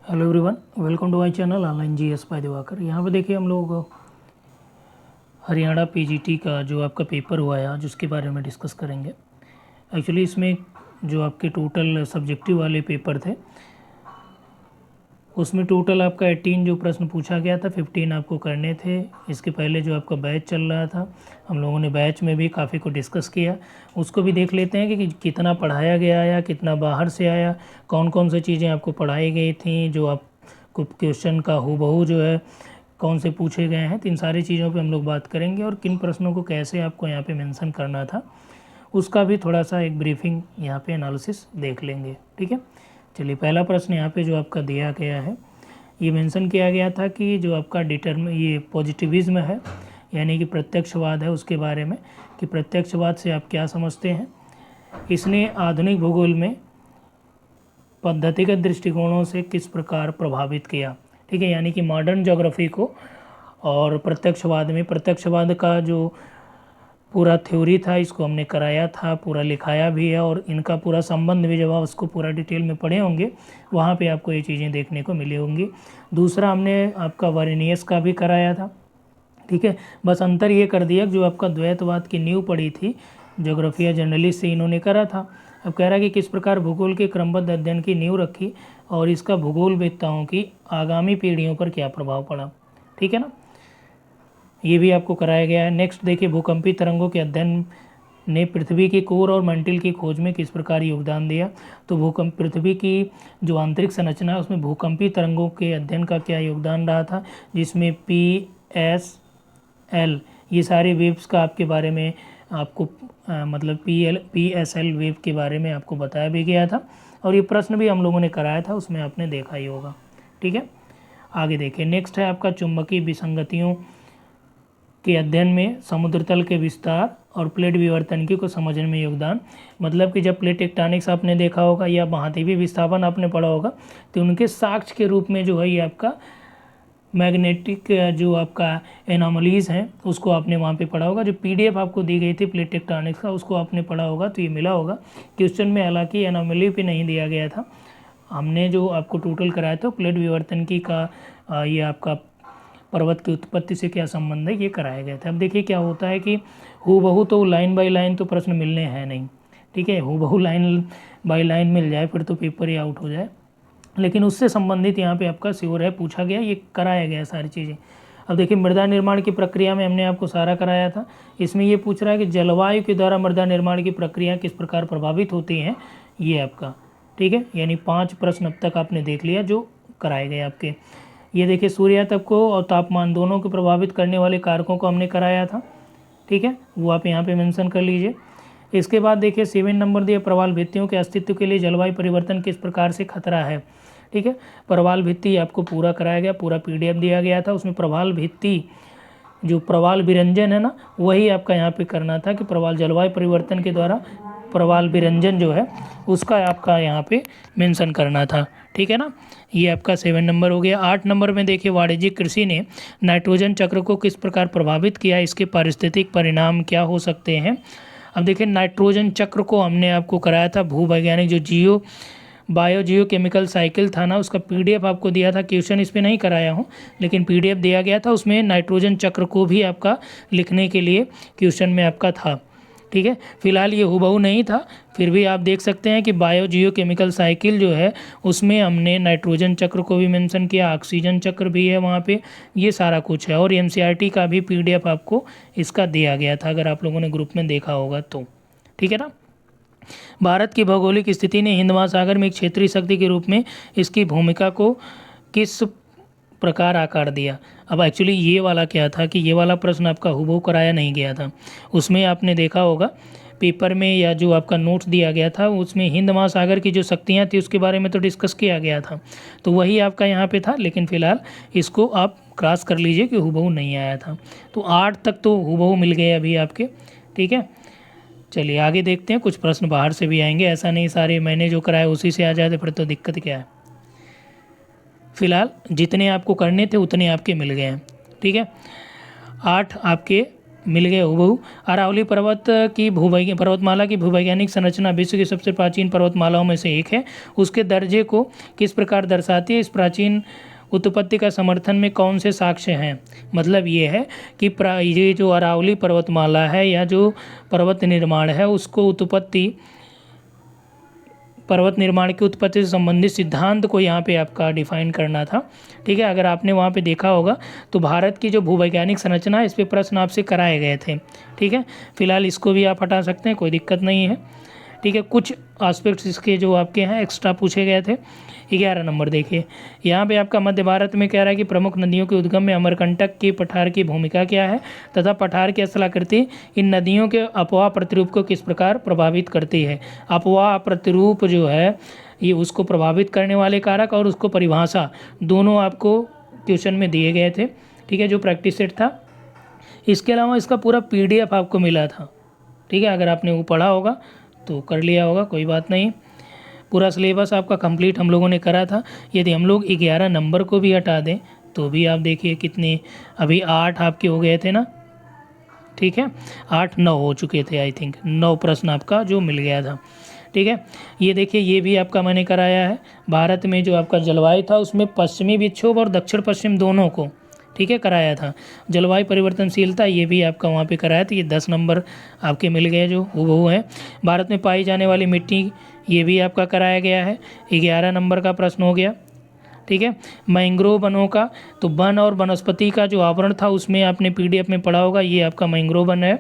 Hello everyone, welcome to my channel online GS by Diwakar. यहाँ पे देखिए हम लोग हरियाणा पीजीटी का जो आपका पेपर हुआ है आज उसके बारे में डिस्कस करेंगे। एक्चुअली इसमें जो आपके टोटल सब्जेक्टिव वाले पेपर थे उसमें टोटल आपका 18 जो प्रश्न पूछा गया था, 15 आपको करने थे। इसके पहले जो आपका बैच चल रहा था हम लोगों ने बैच में भी काफ़ी को डिस्कस किया, उसको भी देख लेते हैं कि कितना पढ़ाया गया या कितना बाहर से आया, कौन कौन सी चीज़ें आपको पढ़ाई गई थी, जो आपको क्वेश्चन का हूबहू जो है कौन से पूछे गए हैं। तो इन सारी चीज़ों पे हम लोग बात करेंगे और किन प्रश्नों को कैसे आपको यहाँ पे मेंशन करना था उसका भी थोड़ा सा एक ब्रीफिंग यहाँ पे एनालिसिस देख लेंगे। ठीक है, चलिए पहला प्रश्न यहाँ पे जो आपका दिया गया है ये मेंशन किया गया था कि जो आपका ये पॉजिटिविज्म है यानी कि प्रत्यक्षवाद है, उसके बारे में कि प्रत्यक्षवाद से आप क्या समझते हैं। इसने आधुनिक भूगोल में पद्धतिगत दृष्टिकोणों से किस प्रकार प्रभावित किया। ठीक है, यानी कि मॉडर्न ज्योग्राफी को और प्रत्यक्षवाद का जो पूरा थ्योरी था इसको हमने कराया था, पूरा लिखाया भी है और इनका पूरा संबंध भी जब आप उसको पूरा डिटेल में पढ़े होंगे वहाँ पे आपको ये चीज़ें देखने को मिली होंगी। दूसरा हमने आपका वारेनियस का भी कराया था। ठीक है, बस अंतर ये कर दिया जो आपका द्वैतवाद की नींव पड़ी थी ज्योग्राफिया जर्नलिस्ट से इन्होंने करा था। अब कह रहा है कि किस प्रकार भूगोल के क्रमबद्ध अध्ययन की नींव रखी और इसका भूगोलवेत्ताओं की आगामी पीढ़ियों पर क्या प्रभाव पड़ा। ठीक है ना, ये भी आपको कराया गया है। नेक्स्ट देखिए, भूकंपी तरंगों के अध्ययन ने पृथ्वी की कोर और मंटिल की खोज में किस प्रकार योगदान दिया। तो पृथ्वी की जो आंतरिक संरचना है उसमें भूकंपी तरंगों के अध्ययन का क्या योगदान रहा था, जिसमें PSL ये सारे वेव्स का आपके बारे में आपको मतलब PSL वेव के बारे में आपको बताया भी गया था और ये प्रश्न भी हम लोगों ने कराया था, उसमें आपने देखा ही होगा। ठीक है, आगे देखिए, नेक्स्ट है आपका चुंबकीय विसंगतियों के अध्ययन में समुद्र तल के विस्तार और प्लेट विवर्तनिकी को समझने में योगदान। मतलब कि जब प्लेट टेक्टोनिक्स आपने देखा होगा या महाद्वीपीय विस्थापन आपने पढ़ा होगा तो उनके साक्ष्य के रूप में जो है ये आपका मैग्नेटिक जो आपका एनोमलीज हैं उसको आपने वहाँ पे पढ़ा होगा। जो PDF आपको दी गई थी प्लेट टेक्टोनिक्स का उसको आपने पढ़ा होगा तो ये मिला होगा। क्वेश्चन में हालांकि एनोमली पे नहीं दिया गया था, हमने जो आपको टोटल कराया था प्लेट विवर्तनिकी का ये आपका पर्वत की उत्पत्ति से क्या संबंध है ये कराया गया था। अब देखिए क्या होता है कि हूबहू तो लाइन बाय लाइन तो प्रश्न मिलने हैं नहीं। ठीक है, हूबहू लाइन बाय लाइन मिल जाए फिर तो पेपर ही आउट हो जाए, लेकिन उससे संबंधित यहाँ पे आपका श्योर है पूछा गया, ये कराया गया सारी चीज़ें। अब देखिए, मृदा निर्माण की प्रक्रिया में हमने आपको सारा कराया था। इसमें ये पूछ रहा है कि जलवायु के द्वारा मृदा निर्माण की प्रक्रिया किस प्रकार प्रभावित होती हैं, ये आपका। ठीक है, यानी 5 प्रश्न अब तक आपने देख लिया जो कराए गए आपके। ये देखिए, सूर्य तप को और तापमान दोनों को प्रभावित करने वाले कारकों को हमने कराया था। ठीक है, वो आप यहाँ पे मेंशन कर लीजिए। इसके बाद देखिए 7 नंबर दिए, प्रवाल भित्तियों के अस्तित्व के लिए जलवायु परिवर्तन किस प्रकार से खतरा है। ठीक है, प्रवाल भित्ति आपको पूरा कराया गया, पूरा PDF दिया गया था, उसमें प्रवाल भित्ति जो प्रवाल विरंजन है ना वही आपका यहाँ पे करना था कि प्रवाल जलवायु परिवर्तन के द्वारा प्रवाल विरंजन जो है उसका आपका यहाँ पे मेंशन करना था। ठीक है ना, ये आपका 7 नंबर हो गया। 8 नंबर में देखिए, वाणिज्यिक कृषि ने नाइट्रोजन चक्र को किस प्रकार प्रभावित किया, इसके पारिस्थितिक परिणाम क्या हो सकते हैं। अब देखिए, नाइट्रोजन चक्र को हमने आपको कराया था, भूवैज्ञानिक जो बायो केमिकल साइकिल था ना उसका PDF आपको दिया था। क्वेश्चन इस पर नहीं कराया हूँ लेकिन PDF दिया गया था, उसमें नाइट्रोजन चक्र को भी आपका लिखने के लिए क्वेश्चन में आपका था। ठीक है, फिलहाल ये हूबहू नहीं था, फिर भी आप देख सकते हैं कि बायो केमिकल साइकिल जो है उसमें हमने नाइट्रोजन चक्र को भी मेंशन किया, ऑक्सीजन चक्र भी है वहाँ पे, ये सारा कुछ है। और NCERT का भी PDF आपको इसका दिया गया था अगर आप लोगों ने ग्रुप में देखा होगा तो। ठीक है ना, भारत की भौगोलिक स्थिति ने हिंद महासागर में एक क्षेत्रीय शक्ति के रूप में इसकी भूमिका को किस प्रकार आकार दिया। अब एक्चुअली ये वाला क्या था कि ये वाला प्रश्न आपका हूबहू कराया नहीं गया था, उसमें आपने देखा होगा पेपर में या जो आपका नोट्स दिया गया था उसमें हिंद महासागर की जो शक्तियाँ थी उसके बारे में तो डिस्कस किया गया था, तो वही आपका यहाँ पे था। लेकिन फिलहाल इसको आप क्रॉस कर लीजिए कि हूबहू नहीं आया था। तो 8 तक तो हूबहू मिल गए अभी आपके। ठीक है, चलिए आगे देखते हैं, कुछ प्रश्न बाहर से भी आएंगे, ऐसा नहीं सारे मैंने जो कराया उसी से आ जाए तो फिर तो दिक्कत क्या है। फिलहाल जितने आपको करने थे उतने आपके मिल गए हैं। ठीक है, 8 आपके मिल गए हूबहू। अरावली पर्वतमाला की भूवैज्ञानिक संरचना विश्व की सबसे प्राचीन पर्वतमालाओं में से एक है। उसके दर्जे को किस प्रकार दर्शाती है? इस प्राचीन उत्पत्ति का समर्थन में कौन से साक्ष्य हैं? मतलब ये है कि ये जो अरावली पर्वतमाला है या जो पर्वत निर्माण है उसको पर्वत निर्माण की उत्पत्ति से संबंधित सिद्धांत को यहाँ पे आपका डिफाइन करना था। ठीक है, अगर आपने वहाँ पे देखा होगा तो भारत की जो भूवैज्ञानिक संरचना है इस पे प्रश्न आपसे कराए गए थे। ठीक है, फिलहाल इसको भी आप हटा सकते हैं, कोई दिक्कत नहीं है। ठीक है, कुछ एस्पेक्ट्स इसके जो आपके हैं एक्स्ट्रा पूछे गए थे। 11 नंबर देखिए, यहाँ पे आपका मध्य भारत में कह रहा है कि प्रमुख नदियों के उद्गम में अमरकंटक की पठार की भूमिका क्या है तथा पठार की स्थलाकृति इन नदियों के अपवाह प्रतिरूप को किस प्रकार प्रभावित करती है। अपवाह प्रतिरूप जो है ये उसको प्रभावित करने वाले कारक और उसको परिभाषा दोनों आपको क्वेश्चन में दिए गए थे। ठीक है, जो प्रैक्टिस सेट था। इसके अलावा इसका पूरा PDF आपको मिला था। ठीक है, अगर आपने वो पढ़ा होगा तो कर लिया होगा, कोई बात नहीं। पूरा सिलेबस आपका कंप्लीट हम लोगों ने करा था। यदि हम लोग 11 नंबर को भी हटा दें तो भी आप देखिए कितने, अभी 8 आपके हो गए थे ना। ठीक है, 8-9 हो चुके थे, आई थिंक 9 प्रश्न आपका जो मिल गया था। ठीक है, ये देखिए ये भी आपका मैंने कराया है। भारत में जो आपका जलवायु था उसमें पश्चिमी विक्षोभ और दक्षिण पश्चिम दोनों को, ठीक है, कराया था। जलवायु परिवर्तनशीलता ये भी आपका वहाँ पे कराया था। ये 10 नंबर आपके मिल गए जो हूबहू है। भारत में पाई जाने वाली मिट्टी ये भी आपका कराया गया है। 11 नंबर का प्रश्न हो गया। ठीक है, मैंग्रोव वनों का, तो वन और वनस्पति का जो आवरण था उसमें आपने PDF में पढ़ा होगा। ये आपका मैंग्रोव वन है।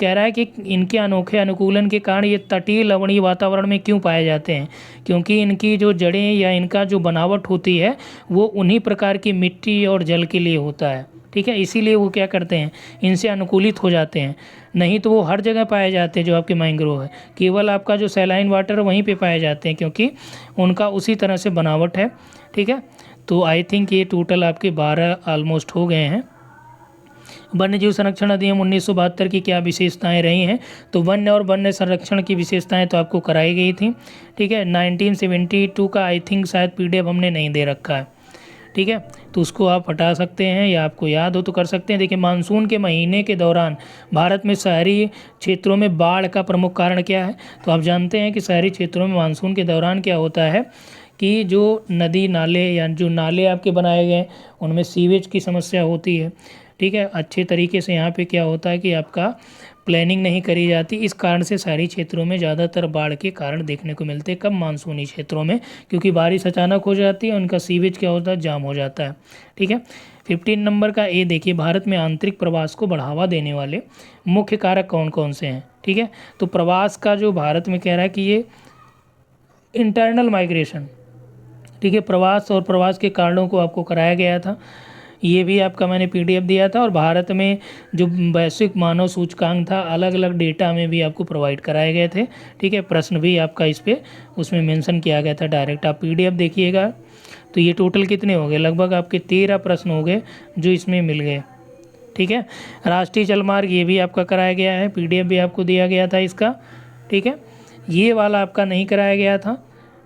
कह रहा है कि इनके अनोखे अनुकूलन के कारण ये तटीय लवणीय वातावरण में क्यों पाए जाते हैं? क्योंकि इनकी जो जड़ें या इनका जो बनावट होती है वो उन्हीं प्रकार की मिट्टी और जल के लिए होता है। ठीक है, इसीलिए वो क्या करते हैं, इनसे अनुकूलित हो जाते हैं। नहीं तो वो हर जगह पाए जाते हैं जो आपके मैंग्रोव है, केवल आपका जो सैलाइन वाटर वहीं पे पाए जाते हैं क्योंकि उनका उसी तरह से बनावट है। ठीक है, तो आई थिंक ये टोटल आपके 12 ऑलमोस्ट हो गए हैं। वन्य जीव संरक्षण अधिनियम 1972 की क्या विशेषताएं रही हैं? तो वन्य और वन्य संरक्षण की विशेषताएं तो आपको कराई गई थी। ठीक है, 1972 का आई थिंक शायद PDF हमने नहीं दे रखा है। ठीक है, तो उसको आप हटा सकते हैं या आपको याद हो तो कर सकते हैं। देखिए, मानसून के महीने के दौरान भारत में शहरी क्षेत्रों में बाढ़ का प्रमुख कारण क्या है? तो आप जानते हैं कि शहरी क्षेत्रों में मानसून के दौरान क्या होता है कि जो नदी नाले या जो नाले आपके बनाए गए उनमें सीवेज की समस्या होती है। ठीक है, अच्छे तरीके से यहाँ पे क्या होता है कि आपका प्लानिंग नहीं करी जाती, इस कारण से शहरी क्षेत्रों में ज़्यादातर बाढ़ के कारण देखने को मिलते हैं। कम मानसूनी क्षेत्रों में क्योंकि बारिश अचानक हो जाती है, उनका सीवेज क्या होता है, जाम हो जाता है। ठीक है, 15 नंबर का ए देखिए, भारत में आंतरिक प्रवास को बढ़ावा देने वाले मुख्य कारक कौन कौन से हैं? ठीक है, तो प्रवास का जो भारत में कह रहा है कि ये इंटरनल माइग्रेशन, ठीक है, प्रवास और प्रवास के कारणों को आपको कराया गया था। ये भी आपका मैंने PDF दिया था। और भारत में जो वैश्विक मानव सूचकांक था अलग अलग डेटा में भी आपको प्रोवाइड कराए गए थे। ठीक है, प्रश्न भी आपका इस पे उसमें मेंशन किया गया था डायरेक्ट, आप PDF देखिएगा। तो ये टोटल कितने हो गए? लगभग आपके 13 प्रश्न हो गए जो इसमें मिल गए। ठीक है, राष्ट्रीय जलमार्ग ये भी आपका कराया गया है, PDF भी आपको दिया गया था इसका। ठीक है, ये वाला आपका नहीं कराया गया था,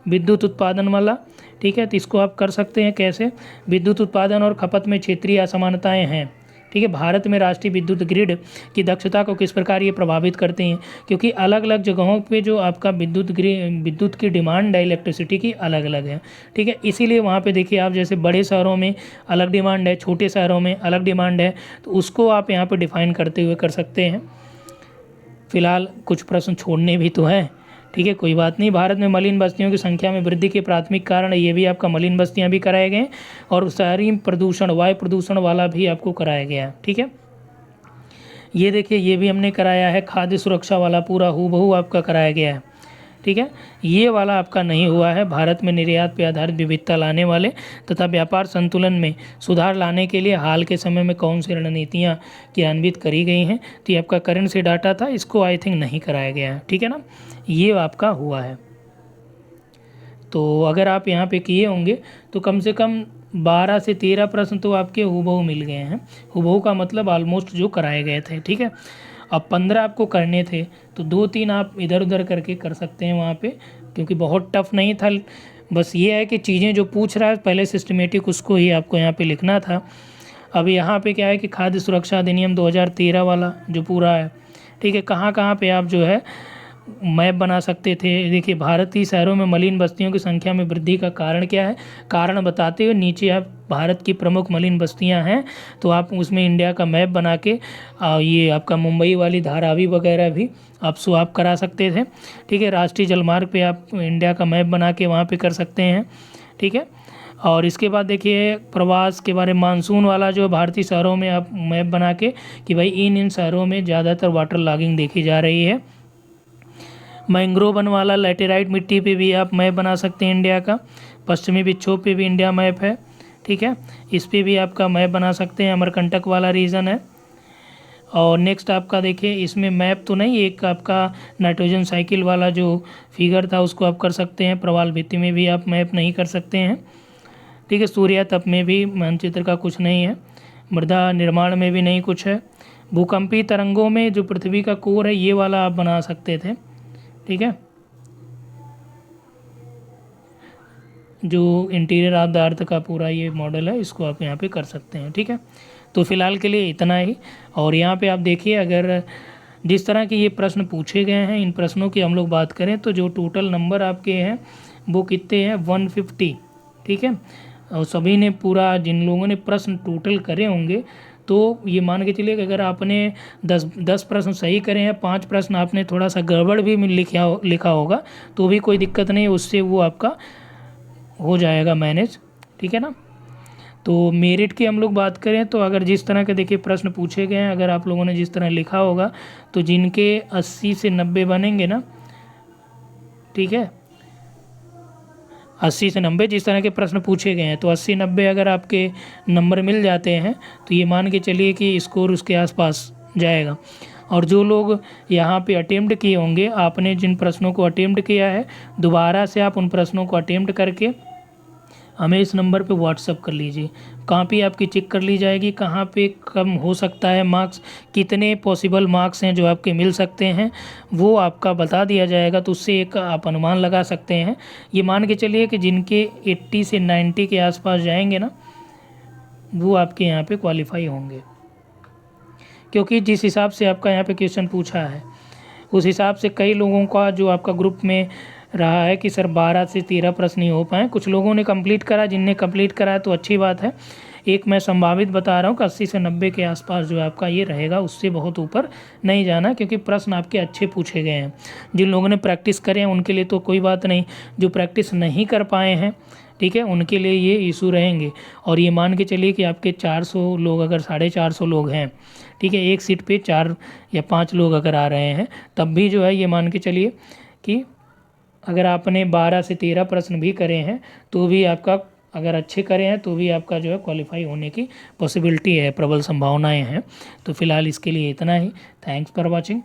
विद्युत उत्पादन वाला। ठीक है, तो इसको आप कर सकते हैं कैसे? विद्युत उत्पादन और खपत में क्षेत्रीय असमानताएं हैं। ठीक है, भारत में राष्ट्रीय विद्युत ग्रिड की दक्षता को किस प्रकार ये प्रभावित करते हैं? क्योंकि अलग अलग जगहों पे जो आपका विद्युत की डिमांड है इलेक्ट्रिसिटी की अलग अलग है। ठीक है, इसीलिए वहाँ पे देखिए आप, जैसे बड़े शहरों में अलग डिमांड है, छोटे शहरों में अलग डिमांड है, तो उसको आप यहाँ पर डिफाइन करते हुए कर सकते हैं। फिलहाल कुछ प्रश्न छोड़ने भी तो हैं। ठीक है, कोई बात नहीं। भारत में मलिन बस्तियों की संख्या में वृद्धि के प्राथमिक कारण ये भी आपका मलिन बस्तियां भी कराए गए और शहरी प्रदूषण, वायु प्रदूषण वाला भी आपको कराया गया है। ठीक है, ये देखिए ये भी हमने कराया है, खाद्य सुरक्षा वाला पूरा हूबहू आपका कराया गया है। ठीक है, ये वाला आपका नहीं हुआ है। भारत में निर्यात पर आधारित विविधता लाने वाले तथा व्यापार संतुलन में सुधार लाने के लिए हाल के समय में कौन सी रणनीतियाँ क्रियान्वित करी गई हैं? तो ये आपका करंट से डाटा था, इसको आई थिंक नहीं कराया गया है। ठीक है ना, ये आपका हुआ है। तो अगर आप यहाँ पे किए होंगे तो कम से कम 12 से 13 प्रश्न तो आपके हूबहू मिल गए हैं। हूबहू का मतलब ऑलमोस्ट जो कराए गए थे। ठीक है, अब 15 आपको करने थे तो 2-3 आप इधर उधर करके कर सकते हैं वहाँ पे, क्योंकि बहुत टफ नहीं था। बस ये है कि चीज़ें जो पूछ रहा है पहले सिस्टमेटिक उसको ही आपको यहाँ पे लिखना था। अब यहाँ पे क्या है कि खाद्य सुरक्षा अधिनियम 2013 वाला जो पूरा है, ठीक है, कहाँ कहाँ पे आप जो है मैप बना सकते थे। देखिए, भारतीय शहरों में मलिन बस्तियों की संख्या में वृद्धि का कारण क्या है, कारण बताते हुए नीचे आप भारत की प्रमुख मलिन बस्तियां हैं, तो आप उसमें इंडिया का मैप बना के ये आपका मुंबई वाली धारावी वगैरह भी आप स्वैप करा सकते थे। ठीक है, राष्ट्रीय जलमार्ग पे आप इंडिया का मैप बना के वहाँ पे कर सकते हैं। ठीक है, और इसके बाद देखिए प्रवास के बारे में, मानसून वाला जो भारतीय शहरों में आप मैप बना के कि भाई इन शहरों में ज़्यादातर वाटर लॉगिंग देखी जा रही है। मैंग्रोव वन वाला लैटेराइट मिट्टी पे भी आप मैप बना सकते हैं इंडिया का। पश्चिमी विक्षोभ पे भी इंडिया मैप है। ठीक है, इस पे भी आपका मैप बना सकते हैं। अमरकंटक वाला रीजन है। और नेक्स्ट आपका देखिए, इसमें मैप तो नहीं, एक आपका नाइट्रोजन साइकिल वाला जो फिगर था उसको आप कर सकते हैं। प्रवाल भित्ति में भी आप मैप नहीं कर सकते हैं। ठीक है, सूर्य तप में भी मानचित्र का कुछ नहीं है। मृदा निर्माण में भी नहीं कुछ है। भूकंपीय तरंगों में जो पृथ्वी का कोर है ये वाला आप बना सकते थे। ठीक है, जो इंटीरियर ऑफ द अर्थ का पूरा ये मॉडल है, इसको आप यहाँ पे कर सकते हैं। ठीक है, तो फिलहाल के लिए इतना ही। और यहाँ पे आप देखिए, अगर जिस तरह के ये प्रश्न पूछे गए हैं, इन प्रश्नों की हम लोग बात करें तो जो टोटल नंबर आपके हैं वो कितने हैं, 150। ठीक है, और सभी ने पूरा, जिन लोगों ने प्रश्न टोटल करे होंगे, तो ये मान के चलिए कि अगर आपने 10 प्रश्न सही करे हैं, 5 प्रश्न आपने थोड़ा सा गड़बड़ भी लिखा होगा, तो भी कोई दिक्कत नहीं है, उससे वो आपका हो जाएगा मैनेज। ठीक है ना। तो मेरिट की हम लोग बात करें तो अगर जिस तरह के देखिए प्रश्न पूछे गए हैं, अगर आप लोगों ने जिस तरह लिखा होगा, तो जिनके 80 से 90 बनेंगे ना, ठीक है, 80 से 90 जिस तरह के प्रश्न पूछे गए हैं, तो 80-90 अगर आपके नंबर मिल जाते हैं तो ये मान के चलिए कि स्कोर उसके आसपास जाएगा। और जो लोग यहाँ पे अटेम्प्ट किए होंगे, आपने जिन प्रश्नों को अटेम्प्ट किया है, दोबारा से आप उन प्रश्नों को अटेम्प्ट करके हमें इस नंबर पे व्हाट्सअप कर लीजिए। कॉपी आपकी चेक कर ली जाएगी, कहाँ पे कम हो सकता है मार्क्स, कितने पॉसिबल मार्क्स हैं जो आपके मिल सकते हैं, वो आपका बता दिया जाएगा। तो उससे एक आप अनुमान लगा सकते हैं। ये मान के चलिए कि जिनके 80 से 90 के आसपास जाएंगे ना, वो आपके यहाँ पे क्वालिफाई होंगे, क्योंकि जिस हिसाब से आपका यहाँ पे क्वेश्चन पूछा है उस हिसाब से कई लोगों का जो आपका ग्रुप में रहा है कि सर 12 से 13 प्रश्न नहीं हो पाए। कुछ लोगों ने कंप्लीट करा, जिनने कंप्लीट करा तो अच्छी बात है। एक मैं संभावित बता रहा हूँ कि 80 से 90 के आसपास जो आपका ये रहेगा, उससे बहुत ऊपर नहीं जाना, क्योंकि प्रश्न आपके अच्छे पूछे गए हैं। जिन लोगों ने प्रैक्टिस करे हैं उनके लिए तो कोई बात नहीं, जो प्रैक्टिस नहीं कर पाए हैं, ठीक है, उनके लिए ये इशू रहेंगे। और ये मान के चलिए कि आपके 400 लोग, अगर 450 लोग हैं, ठीक है, एक सीट पे 4 या 5 लोग अगर आ रहे हैं, तब भी जो है ये मान के चलिए कि अगर आपने 12 से 13 प्रश्न भी करे हैं तो भी आपका, अगर अच्छे करे हैं तो भी आपका जो है क्वालिफाई होने की पॉसिबिलिटी है, प्रबल संभावनाएं हैं। तो फिलहाल इसके लिए इतना ही। Thanks for watching.